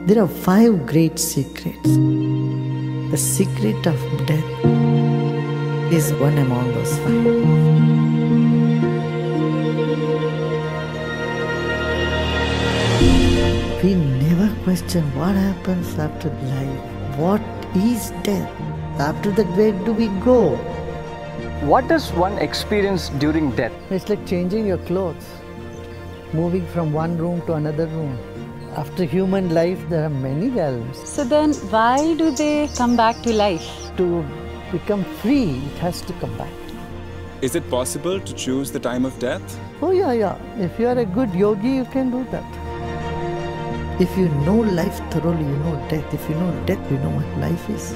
There are 5 great secrets. The secret of death is one among those 5. We never question what happens after life. What is death? After that, where do we go? What does one experience during death? It's like changing your clothes, moving from one room to another room. After human life, there are many realms. So then why do they come back to life? To become free, it has to come back. Is it possible to choose the time of death? Oh yeah. If you are a good yogi, you can do that. If you know life thoroughly, you know death. If you know death, you know what life is.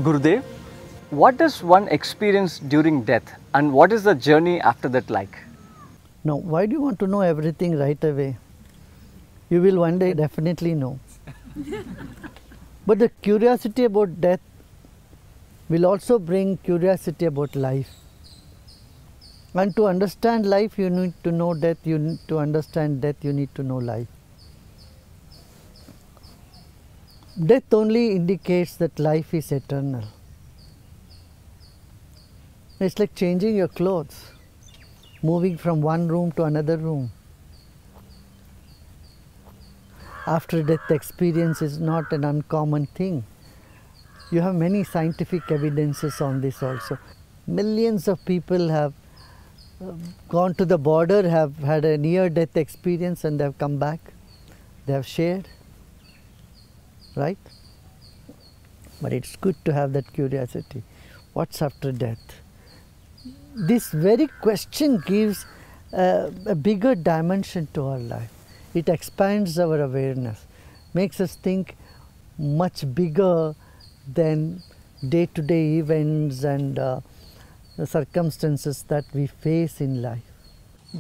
Gurudev, what does one experience during death and what is the journey after that like? Now, why do you want to know everything right away? You will one day definitely know. But the curiosity about death will also bring curiosity about life. And to understand life, you need to know death. To understand death, you need to know life. Death only indicates that life is eternal. It's like changing your clothes, moving from one room to another room. After death experience is not an uncommon thing. You have many scientific evidences on this also. Millions of people have gone to the border, have had a near-death experience and they have come back. They have shared. Right? But it's good to have that curiosity. What's after death? This very question gives a bigger dimension to our life. It expands our awareness, makes us think much bigger than day-to-day events and the circumstances that we face in life.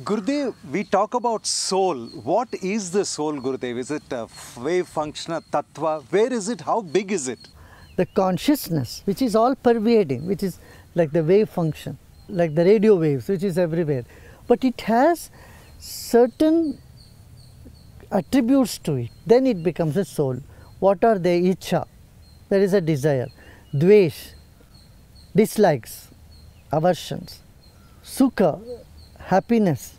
Gurudev, we talk about soul. What is the soul, Gurudev? Is it a wave function, a tattva? Where is it? How big is it? The consciousness, which is all pervading, which is like the wave function, like the radio waves, which is everywhere. But it has certain attributes to it. Then it becomes a soul. What are they? Icha, there is a desire. Dvesh, dislikes, aversions. Sukha, happiness.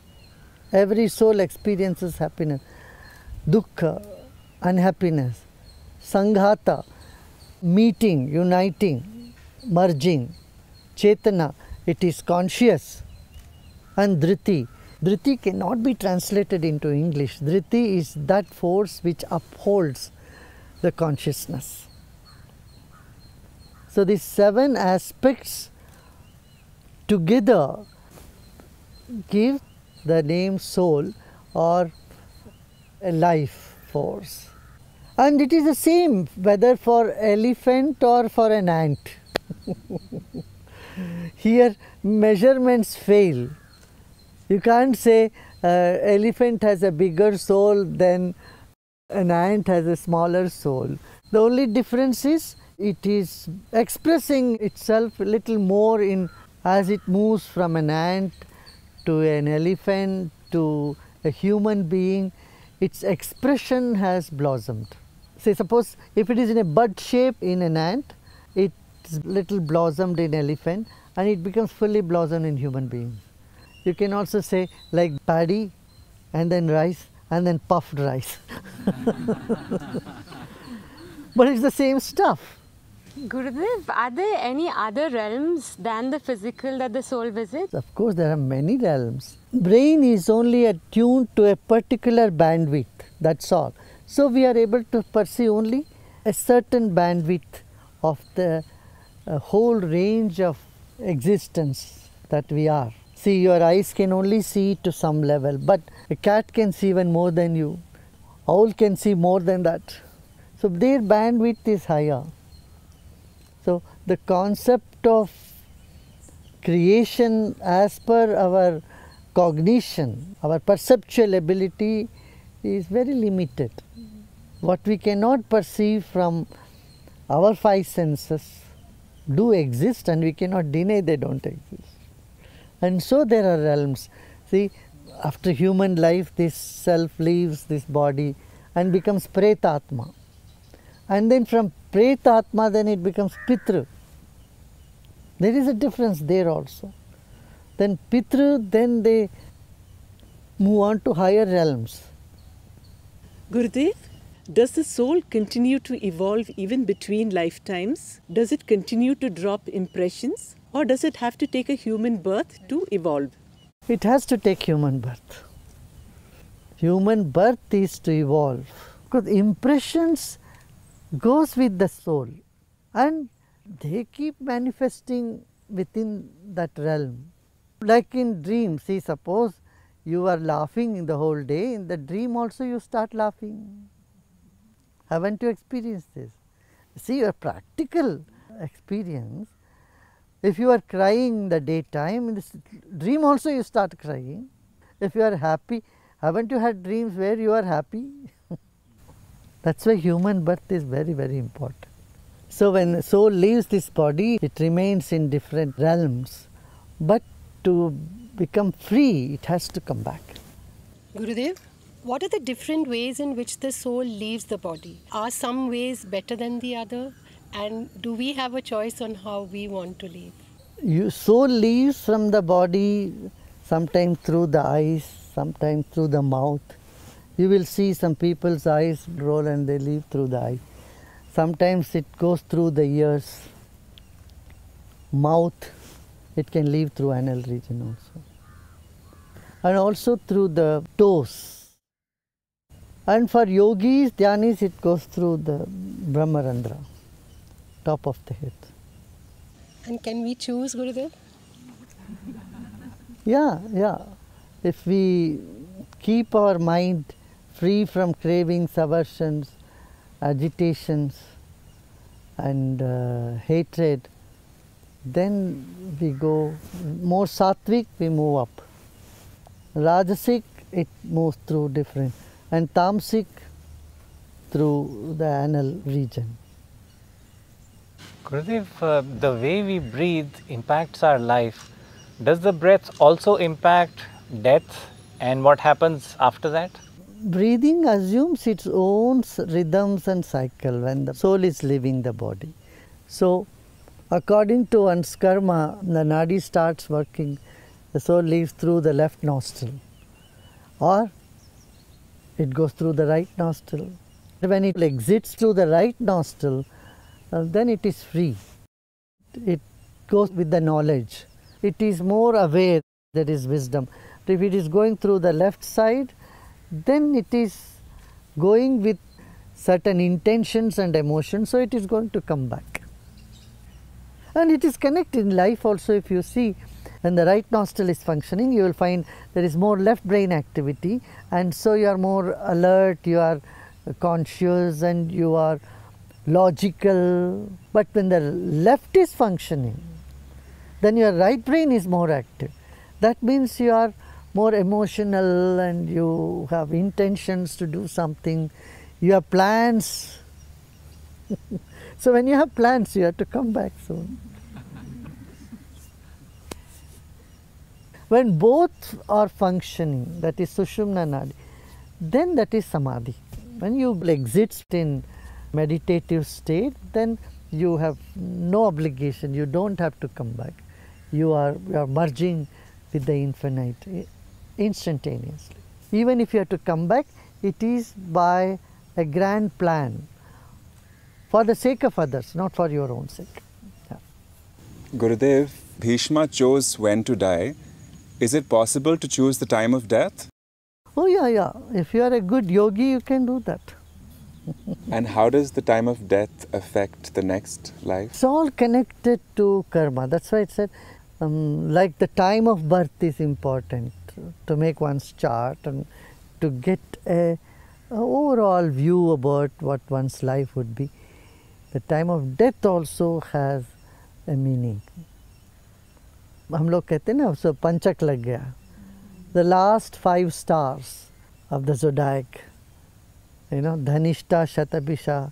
Every soul experiences happiness. Dukkha, unhappiness. Sanghata, meeting, uniting, merging. Chetana, it is conscious. And Dhriti. Dhriti cannot be translated into English. Dhriti is that force which upholds the consciousness. So these 7 aspects together give the name soul or a life force. And it is the same whether for elephant or for an ant. Here measurements fail. You can't say elephant has a bigger soul than an ant has a smaller soul. The only difference is it is expressing itself a little more in as it moves from an ant to an elephant to a human being, its expression has blossomed. Say suppose if it is in a bud shape in an ant, it's little blossomed in elephant and it becomes fully blossomed in human beings. You can also say like paddy and then rice and then puffed rice. But it's the same stuff. Gurudev, are there any other realms than the physical that the soul visits? Of course, there are many realms. Brain is only attuned to a particular bandwidth, that's all. So we are able to perceive only a certain bandwidth of the whole range of existence that we are. See, your eyes can only see to some level, but a cat can see even more than you. Owl can see more than that. So their bandwidth is higher. So the concept of creation as per our cognition, our perceptual ability is very limited. what we cannot perceive from our five senses do exist, and we cannot deny they don't exist. And so there are realms. See, after human life, this self leaves this body and becomes Pretatma. And then from Pretatma, then it becomes Pitru. There is a difference there also. Then Pitru, then they move on to higher realms. Gurudev, does the soul continue to evolve even between lifetimes? Does it continue to drop impressions? Or does it have to take a human birth to evolve? It has to take human birth. Human birth is to evolve. Because impressions goes with the soul and they keep manifesting within that realm. Like in dreams, see, suppose you are laughing the whole day, in the dream also you start laughing. Haven't you experienced this? See, your practical experience, if you are crying in the daytime, in the dream also you start crying. If you are happy, haven't you had dreams where you are happy? That's why human birth is very, very important. So when the soul leaves this body, it remains in different realms. But to become free, it has to come back. Gurudev, what are the different ways in which the soul leaves the body? Are some ways better than the other? And do we have a choice on how we want to leave? Soul leaves from the body, sometimes through the eyes, sometimes through the mouth. You will see some people's eyes roll and they leave through the eye. Sometimes it goes through the ears, mouth, it can leave through anal region also. And also through the toes. And for yogis, dhyanis, it goes through the Brahmarandra, top of the head. And can we choose, Gurudev? Yeah. If we keep our mind free from cravings, aversions, agitations and hatred, then we go more sattvic, we move up. Rajasic, it moves through different, and tamasic through the anal region. Gurudev, the way we breathe impacts our life. Does the breath also impact death and what happens after that? Breathing assumes its own rhythms and cycle when the soul is leaving the body. So, according to one's karma, the nadi starts working, the soul leaves through the left nostril, or it goes through the right nostril. When it exits through the right nostril, then it is free. It goes with the knowledge. It is more aware, that is wisdom. If it is going through the left side, then it is going with certain intentions and emotions, so it is going to come back. And it is connected in life also. If you see, when the right nostril is functioning, you will find there is more left brain activity, and so you are more alert, you are conscious and you are logical. But when the left is functioning, then your right brain is more active. That means you are more emotional and you have intentions to do something, you have plans. So when you have plans, you have to come back soon. When both are functioning, that is Sushumna Nadi, then that is Samadhi. When you exit in meditative state, then you have no obligation, you don't have to come back. You are merging with the infinite instantaneously. Even if you have to come back, it is by a grand plan for the sake of others, not for your own sake. Yeah. Gurudev, Bhishma chose when to die. Is it possible to choose the time of death? Oh yeah. If you are a good yogi, you can do that. And how does the time of death affect the next life? It's all connected to karma. That's why it said, like the time of birth is important to make one's chart and to get a overall view about what one's life would be. The time of death also has a meaning. हम लोग कहते हैं ना, so पंचक लग गया. The last 5 stars of the zodiac Dhanishta, Shatabisha,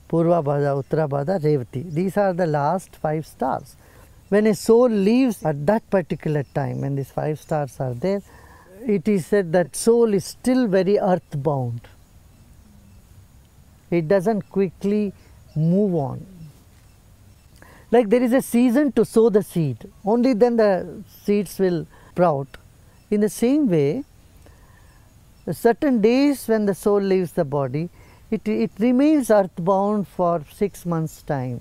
Purvabhada, Uttarabhada, Revati. These are the last 5 stars. When a soul leaves at that particular time, when these 5 stars are there, it is said that soul is still very earthbound. It doesn't quickly move on. Like there is a season to sow the seed, only then the seeds will sprout. In the same way, certain days when the soul leaves the body, it remains earthbound for 6 months' time.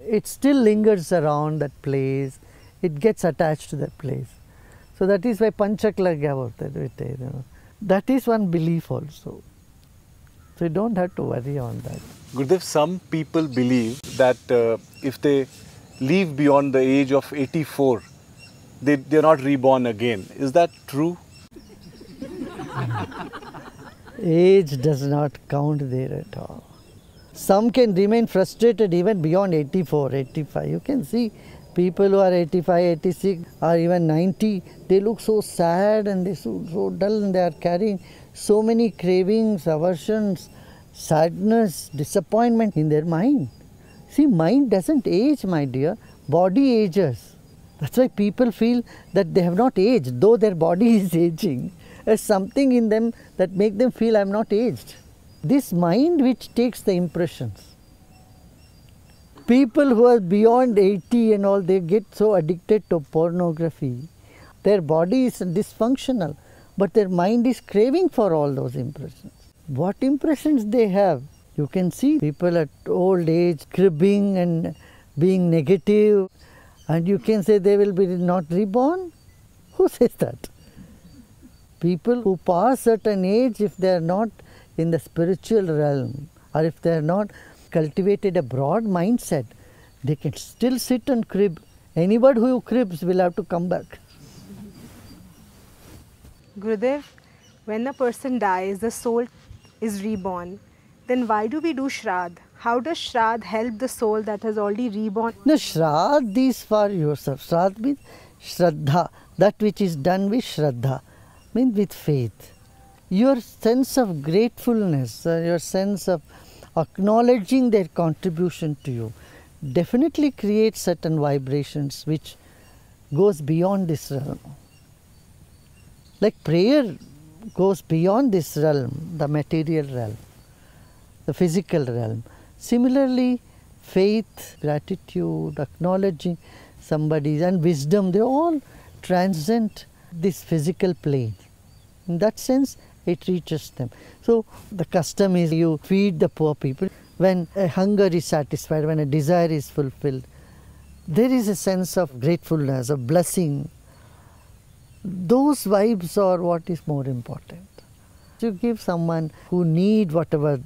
It still lingers around that place, it gets attached to that place. So that is why Panchaklagya, that is one belief also. So you don't have to worry on that. Gurudev, some people believe that if they live beyond the age of 84, they're not reborn again. Is that true? Age does not count there at all. Some can remain frustrated even beyond 84, 85. You can see people who are 85, 86 or even 90, they look so sad and they so dull and they are carrying so many cravings, aversions, sadness, disappointment in their mind. See, mind doesn't age, my dear. Body ages. That's why people feel that they have not aged, though their body is aging. There's something in them that makes them feel I'm not aged. This mind which takes the impressions. People who are beyond 80 and all, they get so addicted to pornography. Their body is dysfunctional, but their mind is craving for all those impressions. What impressions they have? You can see people at old age cribbing and being negative, and you can say they will be not reborn. Who says that? People who pass certain age, if they are not in the spiritual realm, or if they are not cultivated a broad mindset, they can still sit and crib. Anybody who cribs will have to come back. Gurudev, when a person dies, the soul is reborn. Then why do we do Shraddh? How does Shraddh help the soul that has already reborn? No, Shraddh is for yourself. Shraddh means Shraddha, that which is done with Shraddha, means with faith. Your sense of gratefulness, your sense of acknowledging their contribution to you, definitely creates certain vibrations which goes beyond this realm. Like prayer goes beyond this realm, the material realm, the physical realm. Similarly, faith, gratitude, acknowledging somebody, and wisdom, they all transcend this physical plane. In that sense, it reaches them. So the custom is you feed the poor people. When a hunger is satisfied, when a desire is fulfilled, there is a sense of gratefulness, of blessing. Those vibes are what is more important. You give someone who need whatever,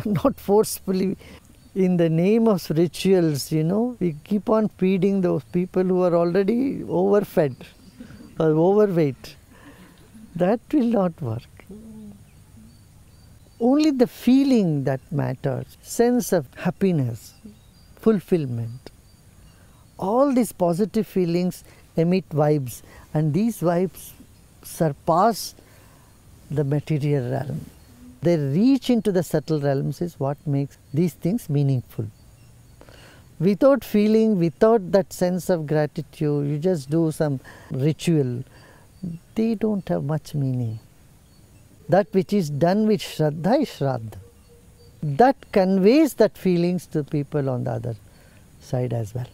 not forcefully, in the name of rituals, we keep on feeding those people who are already overfed or overweight. That will not work. Only the feeling that matters, sense of happiness, fulfillment. All these positive feelings emit vibes, and these vibes surpass the material realm. They reach into the subtle realms is what makes these things meaningful. Without feeling, without that sense of gratitude, you just do some ritual, they don't have much meaning. That which is done with Shraddha is Shraddha. That conveys that feelings to people on the other side as well.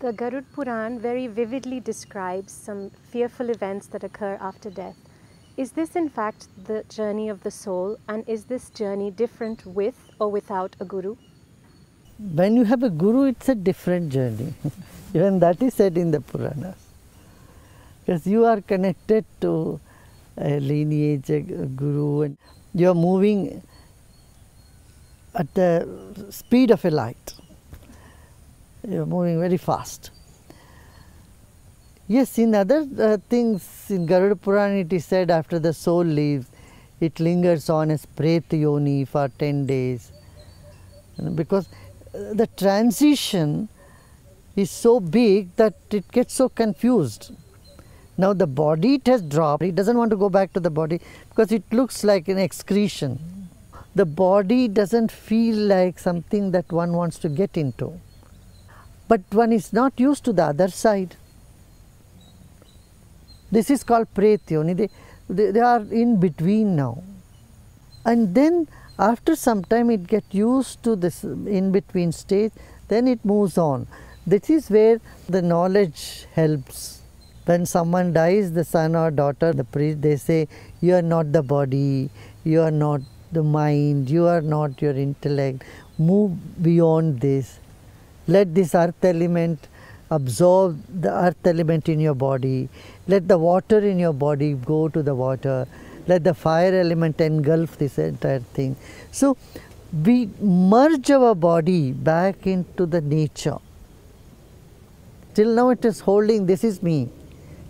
The Garud Puran very vividly describes some fearful events that occur after death. Is this in fact the journey of the soul, and is this journey different with or without a guru? When you have a guru, it's a different journey. Even that is said in the Puranas. Because you are connected to a lineage, a guru, and you are moving at the speed of a light. You are moving very fast. Yes, in other things, in Garuda Purana it is said after the soul leaves, it lingers on as Preta Yoni for 10 days. Because the transition is so big that it gets so confused. Now the body, it has dropped. It doesn't want to go back to the body because it looks like an excretion. The body doesn't feel like something that one wants to get into. But one is not used to the other side. This is called Pretyoni. They are in between now. And then after some time it gets used to this in between stage, then it moves on. This is where the knowledge helps. When someone dies, the son or daughter, the priest, they say, you are not the body, you are not the mind, you are not your intellect. Move beyond this. Let this earth element absorb the earth element in your body. Let the water in your body go to the water. Let the fire element engulf this entire thing. So we merge our body back into the nature. Till now it is holding, this is me.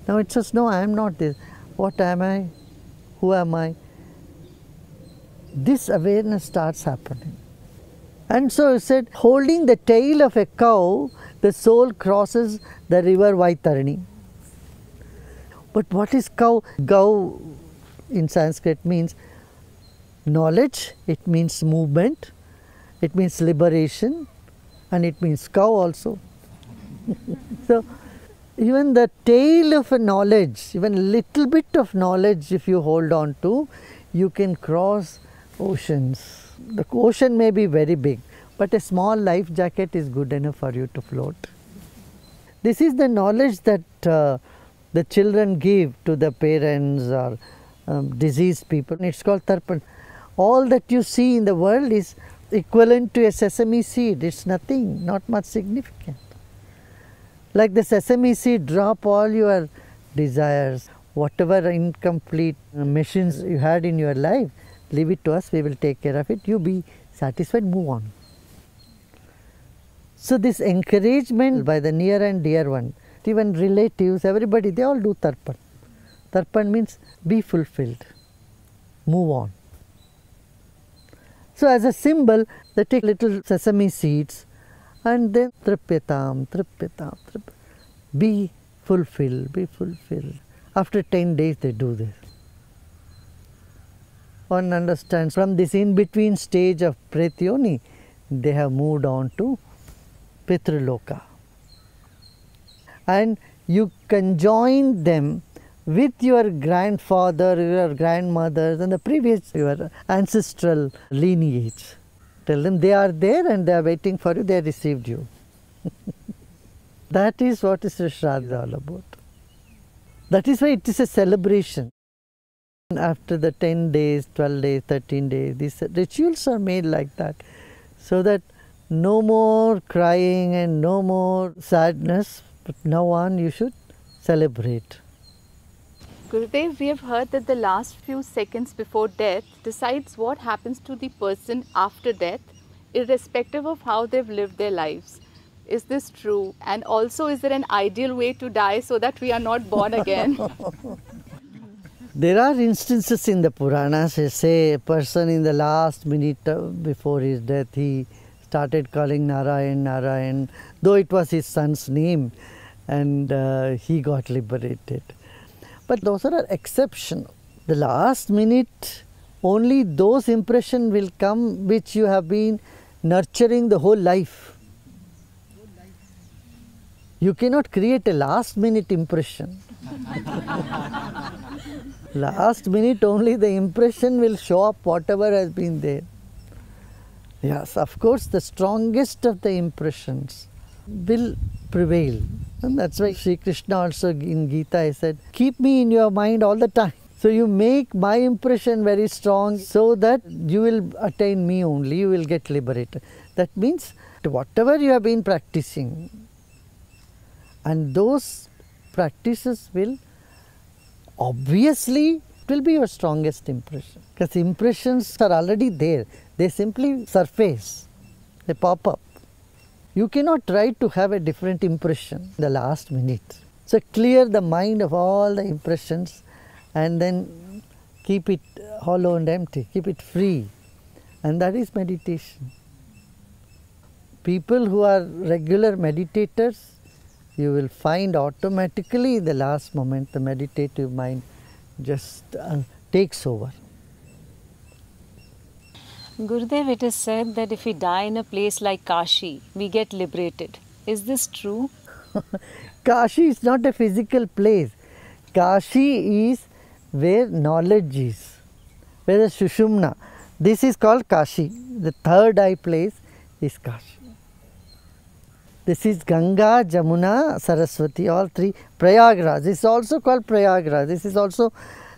Now it says, no, I am not this. What am I? Who am I? This awareness starts happening. And so he said, holding the tail of a cow, the soul crosses the river Vaitarani. But what is cow? Gau in Sanskrit means knowledge, it means movement, it means liberation, and it means cow also. So even the tail of a knowledge, even a little bit of knowledge if you hold on to, you can cross oceans. The ocean may be very big, but a small life jacket is good enough for you to float. This is the knowledge that the children give to the parents or diseased people. It's called tarpan. All that you see in the world is equivalent to a sesame seed. It's nothing, not much significant. Like the sesame seed, drop all your desires, whatever incomplete machines you had in your life, leave it to us, we will take care of it. You be satisfied, move on. So this encouragement by the near and dear one, even relatives, everybody, they all do tarpan. Tarpan means be fulfilled, move on. So as a symbol, they take little sesame seeds and then tripyatam, tripyatam, tripyatam. Be fulfilled, be fulfilled. After 10 days they do this. One understands from this in-between stage of Pretyoni, they have moved on to Pitraloka. And you conjoin them with your grandfather, your grandmothers and the previous, your ancestral lineage. Tell them they are there and they are waiting for you, they received you. That is what is Shraddha all about. That is why it is a celebration. After the 10 days, 12 days, 13 days, these rituals are made like that, so that no more crying and no more sadness, but now on you should celebrate. Gurudev, we have heard that the last few seconds before death decides what happens to the person after death, irrespective of how they've lived their lives. Is this true? And also, is there an ideal way to die so that we are not born again? There are instances in the Puranas, they say a person in the last minute before his death, he started calling Narayan, Narayan, though it was his son's name, and he got liberated. But those are exceptions. The last minute, only those impressions will come which you have been nurturing the whole life. You cannot create a last minute impression. Last minute only the impression will show up whatever has been there. Yes, of course the strongest of the impressions will prevail. And that's why Sri Krishna also in Gita he said, keep me in your mind all the time. So you make my impression very strong so that you will attain me only, you will get liberated. That means whatever you have been practicing, and those practices will obviously will be your strongest impression. Because impressions are already there, they simply surface, they pop up. You cannot try to have a different impression in the last minute. So clear the mind of all the impressions and then keep it hollow and empty, keep it free. And that is meditation. People who are regular meditators, you will find automatically the last moment the meditative mind just takes over. Gurudev, it is said that if we die in a place like Kashi, we get liberated. Is this true? Kashi is not a physical place. Kashi is where knowledge is, where the Sushumna. This is called Kashi. The third eye place is Kashi. This is Ganga, Jamuna, Saraswati, all three. Prayagraj, this is also called Prayagraj. This is also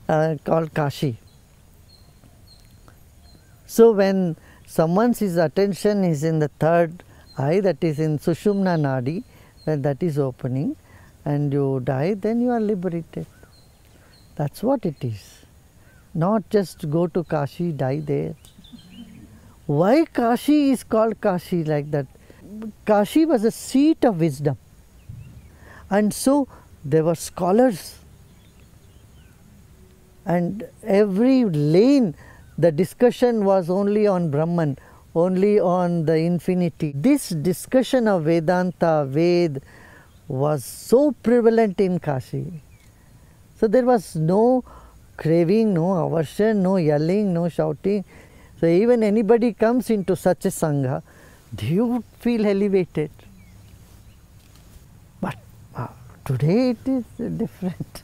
called Kashi. So when someone's attention is in the third eye, that is in Sushumna Nadi, when that is opening and you die, then you are liberated. That's what it is. Not just go to Kashi, die there. Why Kashi is called Kashi like that? Kashi was a seat of wisdom. And so there were scholars. And every lane, the discussion was only on Brahman, only on the infinity. This discussion of Vedanta, Ved, was so prevalent in Kashi. So there was no craving, no aversion, no yelling, no shouting. So even anybody comes into such a Sangha, they would feel elevated. But today it is different.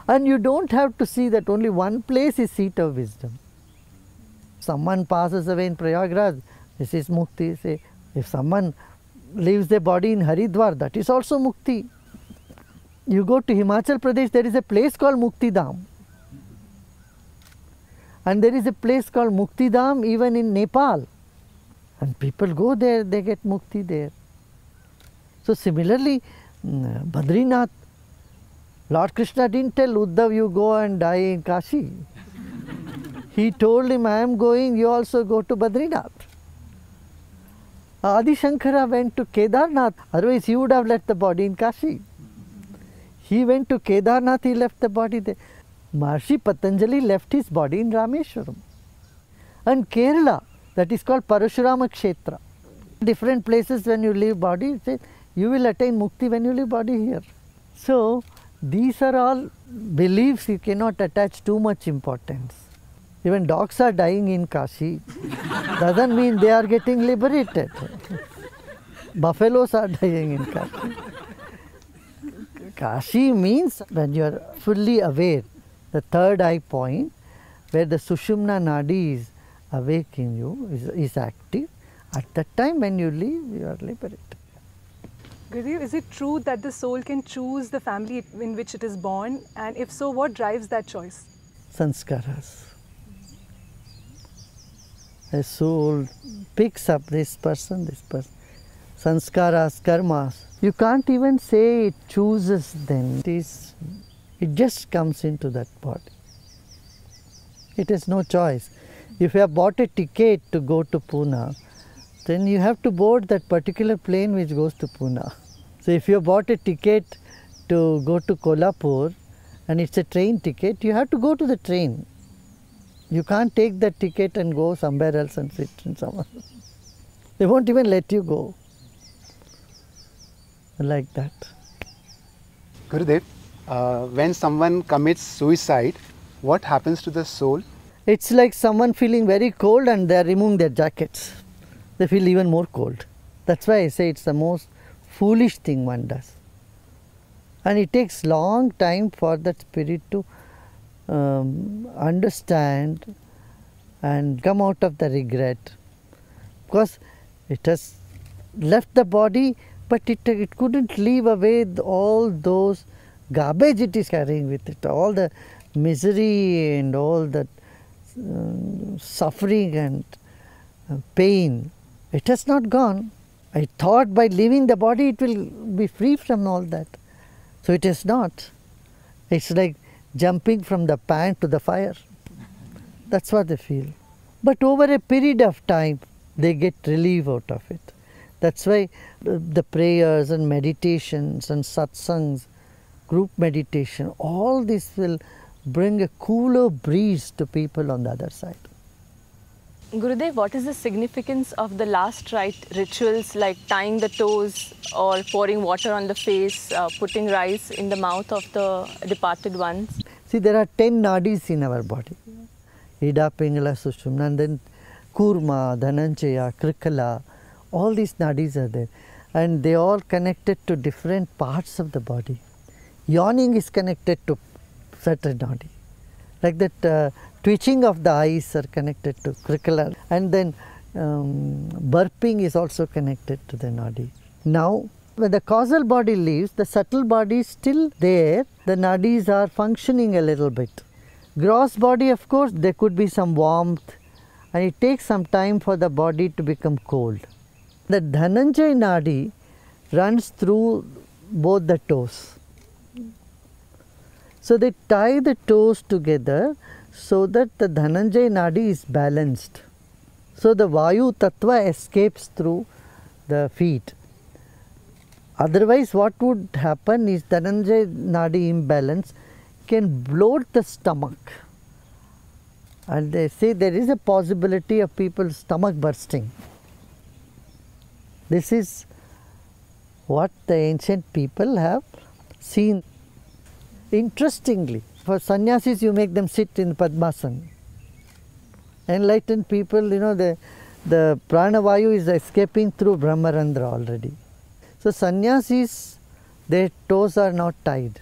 And you don't have to see that only one place is seat of wisdom. Someone passes away in Prayagraj, this is Mukti. Say, if someone leaves their body in Haridwar, that is also Mukti. You go to Himachal Pradesh, there is a place called Muktidham. And there is a place called Muktidham even in Nepal. And people go there, they get Mukti there. So similarly, Badrinath, Lord Krishna didn't tell Uddhav, you go and die in Kashi. He told him, I am going, you also go to Badrinath. Adi Shankara went to Kedarnath, otherwise he would have left the body in Kashi. He went to Kedarnath, he left the body there. Maharishi Patanjali left his body in Rameshwaram. And Kerala, that is called Parashurama Kshetra. Different places when you leave body, you will attain mukti when you leave body here. So, these are all beliefs you cannot attach too much importance. Even dogs are dying in Kashi, doesn't mean they are getting liberated. Buffaloes are dying in Kashi. Kashi means when you are fully aware, the third eye point, where the Sushumna Nadi is awake in you, is active. At that time when you leave, you are liberated. Gurudev, is it true that the soul can choose the family in which it is born? And if so, what drives that choice? Sanskaras. The soul picks up this person. Sanskaras, karmas. You can't even say it chooses them. It just comes into that body. It has no choice. If you have bought a ticket to go to Pune, then you have to board that particular plane which goes to Pune. So if you have bought a ticket to go to Kolhapur and it's a train ticket, you have to go to the train. You can't take that ticket and go somewhere else and sit in someone. They won't even let you go. Like that. Gurudev, when someone commits suicide, what happens to the soul? It's like someone feeling very cold and they are removing their jackets. They feel even more cold. That's why I say it's the most foolish thing one does. And it takes long time for that spirit to understand and come out of the regret. Because it has left the body, but it couldn't leave away all those garbage it is carrying with it, all the misery and all that suffering and pain. It has not gone. I thought by leaving the body it will be free from all that. So it is not. It's like jumping from the pan to the fire. That's what they feel. But over a period of time, they get relief out of it. That's why the prayers and meditations and satsangs, group meditation, all this will bring a cooler breeze to people on the other side. Gurudev, what is the significance of the last rite rituals like tying the toes or pouring water on the face, putting rice in the mouth of the departed ones? See, there are 10 nadis in our body. Ida, Pingala, Sushumna, and then Kurma, Dhananjaya, Krikala, all these nadis are there. And they all connected to different parts of the body. Yawning is connected to certain nadi. Like that twitching of the eyes are connected to Krikala. And then burping is also connected to the nadi. Now, when the causal body leaves, the subtle body is still there. The nadis are functioning a little bit. Gross body, of course, there could be some warmth, and it takes some time for the body to become cold. The Dhananjaya nadi runs through both the toes. So they tie the toes together so that the Dhananjaya nadi is balanced. So the Vayu Tattva escapes through the feet. Otherwise, what would happen is Dhananjaya nadi imbalance can bloat the stomach. And they say there is a possibility of people's stomach bursting. This is what the ancient people have seen. Interestingly, for sannyasis you make them sit in Padmasana. Enlightened people, the pranavayu is escaping through Brahmarandra already. So sannyasis, their toes are not tied.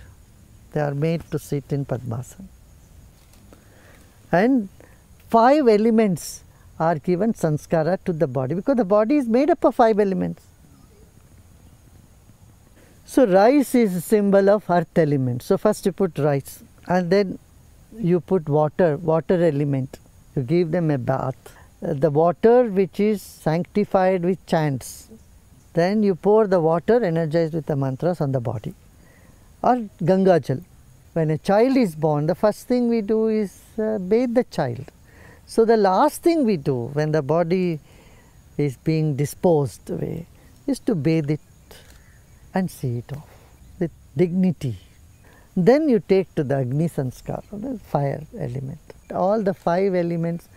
They are made to sit in Padmasana. And 5 elements are given sanskara to the body, because the body is made up of 5 elements. So rice is a symbol of earth element. So first you put rice, and then you put water element. You give them a bath. The water which is sanctified with chants. Then you pour the water energized with the mantras on the body. Or Ganga Jal. When a child is born, the first thing we do is bathe the child. So the last thing we do when the body is being disposed away is to bathe it and see it off with dignity. Then you take to the Agni Sanskara, the fire element. All the 5 elements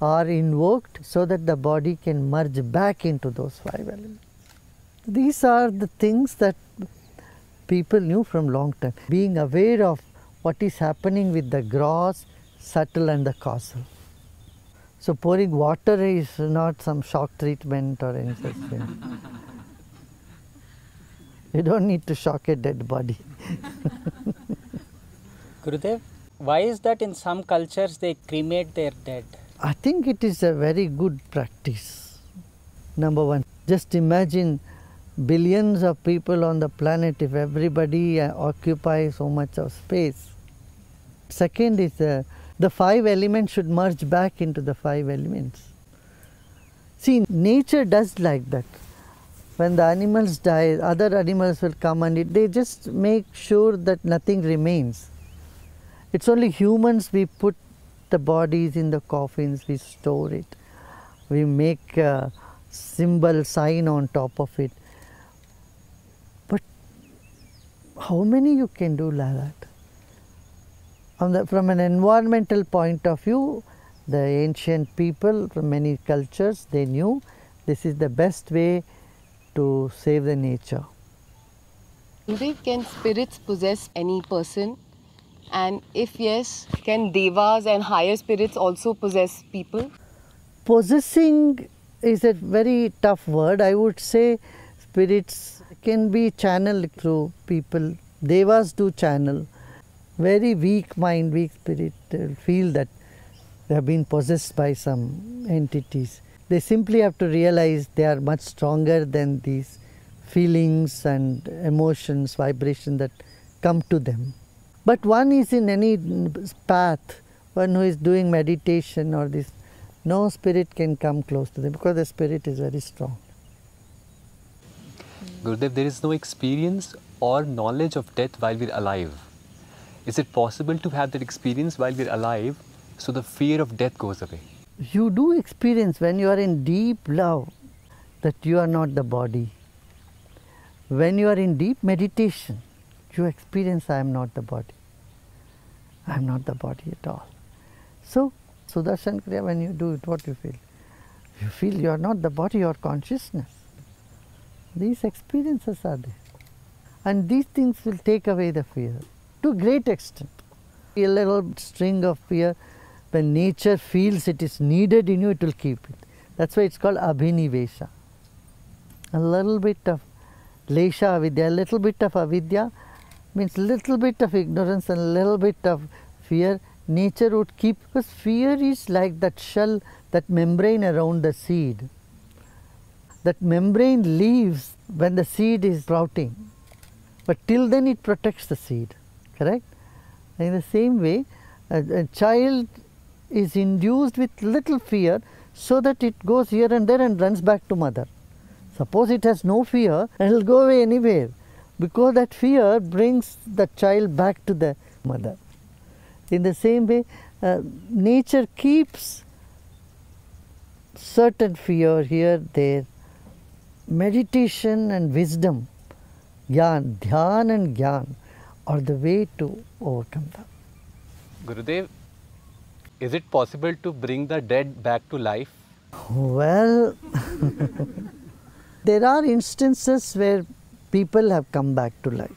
are invoked so that the body can merge back into those 5 elements. These are the things that people knew from long time. Being aware of what is happening with the gross, subtle and the causal. So pouring water is not some shock treatment or any such thing. You don't need to shock a dead body. Gurudev, why is that in some cultures they cremate their dead? I think it is a very good practice. Number one, just imagine billions of people on the planet if everybody occupies so much of space. Second is the 5 elements should merge back into the 5 elements. See, nature does like that. When the animals die, other animals will come and they just make sure that nothing remains. It's only humans, we put the bodies in the coffins, we store it. We make a symbol, sign on top of it. But how many you can do like that? From an environmental point of view, the ancient people from many cultures, they knew this is the best way to save the nature. Can spirits possess any person? And if yes, can devas and higher spirits also possess people? Possessing is a very tough word. I would say spirits can be channeled through people. Devas do channel. Very weak mind, weak spirit feel that they have been possessed by some entities. They simply have to realize they are much stronger than these feelings and emotions, vibrations that come to them. But one is in any path, one who is doing meditation or this, no spirit can come close to them because the spirit is very strong. Gurudev, there is no experience or knowledge of death while we are alive. Is it possible to have that experience while we are alive so the fear of death goes away? You do experience when you are in deep love that you are not the body. When you are in deep meditation, you experience I am not the body. I am not the body at all. So, Sudarshan Kriya, when you do it, what you feel? You feel you are not the body or consciousness. These experiences are there. And these things will take away the fear to a great extent. A little string of fear, when nature feels it is needed in you, it will keep it. That's why it's called abhinivesha. A little bit of lesha avidya, a little bit of avidya means little bit of ignorance and a little bit of fear. Nature would keep, because fear is like that shell, that membrane around the seed. That membrane leaves when the seed is sprouting, but till then it protects the seed, correct? In the same way, a child is induced with little fear so that it goes here and there and runs back to mother. Suppose it has no fear and it will go away anywhere, because that fear brings the child back to the mother. In the same way, nature keeps certain fear here, there. Meditation and wisdom, dhyan and gyan are the way to overcome them. Gurudev, is it possible to bring the dead back to life? Well, there are instances where people have come back to life.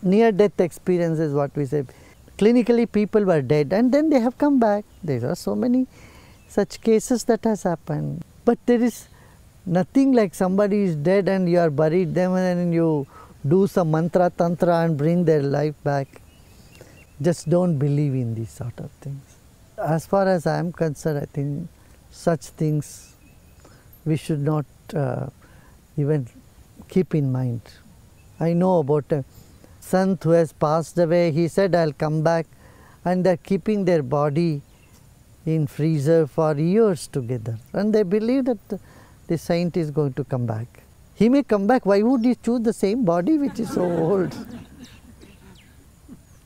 Near-death experience is what we say. Clinically, people were dead and then they have come back. There are so many such cases that has happened. But there is nothing like somebody is dead and you are buried them and then you do some mantra, tantra and bring their life back. Just don't believe in these sort of things. As far as I am concerned, I think such things we should not even keep in mind. I know about a sant who has passed away. He said, I'll come back, and they're keeping their body in freezer for years together. And they believe that the saint is going to come back. He may come back. Why would he choose the same body which is so old?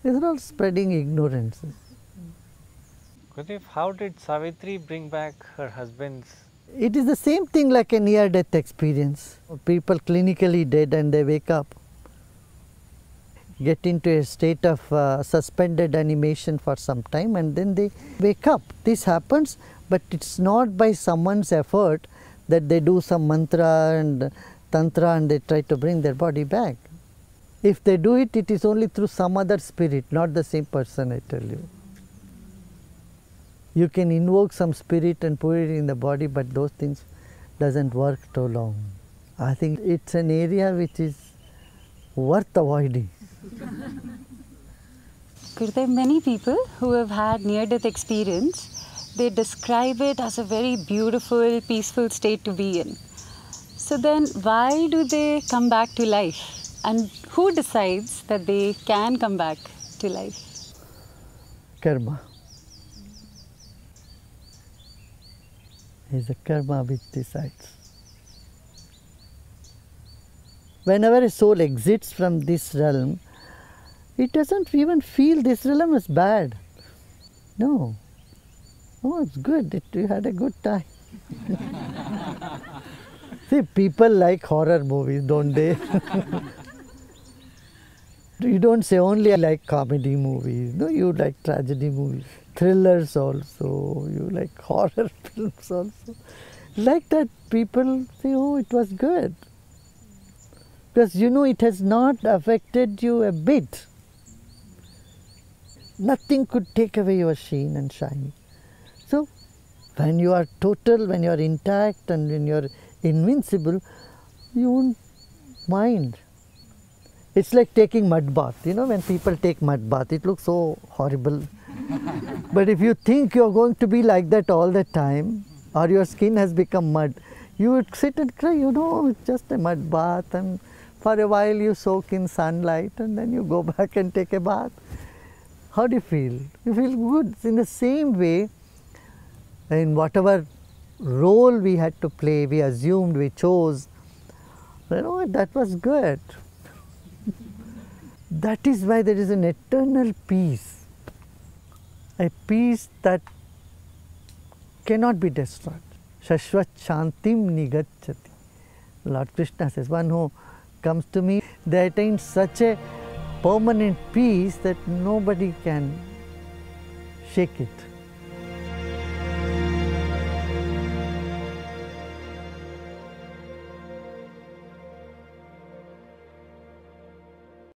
These are all spreading ignorance. Gurudev, how did Savitri bring back her husband's? It is the same thing like a near-death experience. People clinically dead and they wake up, get into a state of suspended animation for some time and then they wake up. This happens, but it's not by someone's effort that they do some mantra and tantra and they try to bring their body back. If they do it, it is only through some other spirit, not the same person, I tell you. You can invoke some spirit and put it in the body, but those things doesn't work too long. I think it's an area which is worth avoiding. Gurudev, many people who have had near-death experience, they describe it as a very beautiful, peaceful state to be in. So then why do they come back to life? And who decides that they can come back to life? Karma. It's the karma which decides. Whenever a soul exits from this realm, it doesn't even feel this realm is bad. No. Oh, it's good. You had a good time. See, people like horror movies, don't they? You don't say only I like comedy movies. No, you like tragedy movies. Thrillers also, you like horror films also. Like that, people say, oh, it was good. Because you know it has not affected you a bit. Nothing could take away your sheen and shine. So, when you are total, when you are intact and when you are invincible, you won't mind. It's like taking mud bath. You know, when people take mud bath, it looks so horrible. But if you think you're going to be like that all the time, or your skin has become mud, you would sit and cry, you know, it's just a mud bath, and for a while you soak in sunlight and then you go back and take a bath. How do you feel? You feel good. In the same way, in whatever role we had to play, we assumed, we chose, you know, that was good. That is why there is an eternal peace, a peace that cannot be destroyed. Shashvat Shantim Nigacchati. Lord Krishna says, one who comes to me, they attain such a permanent peace that nobody can shake it.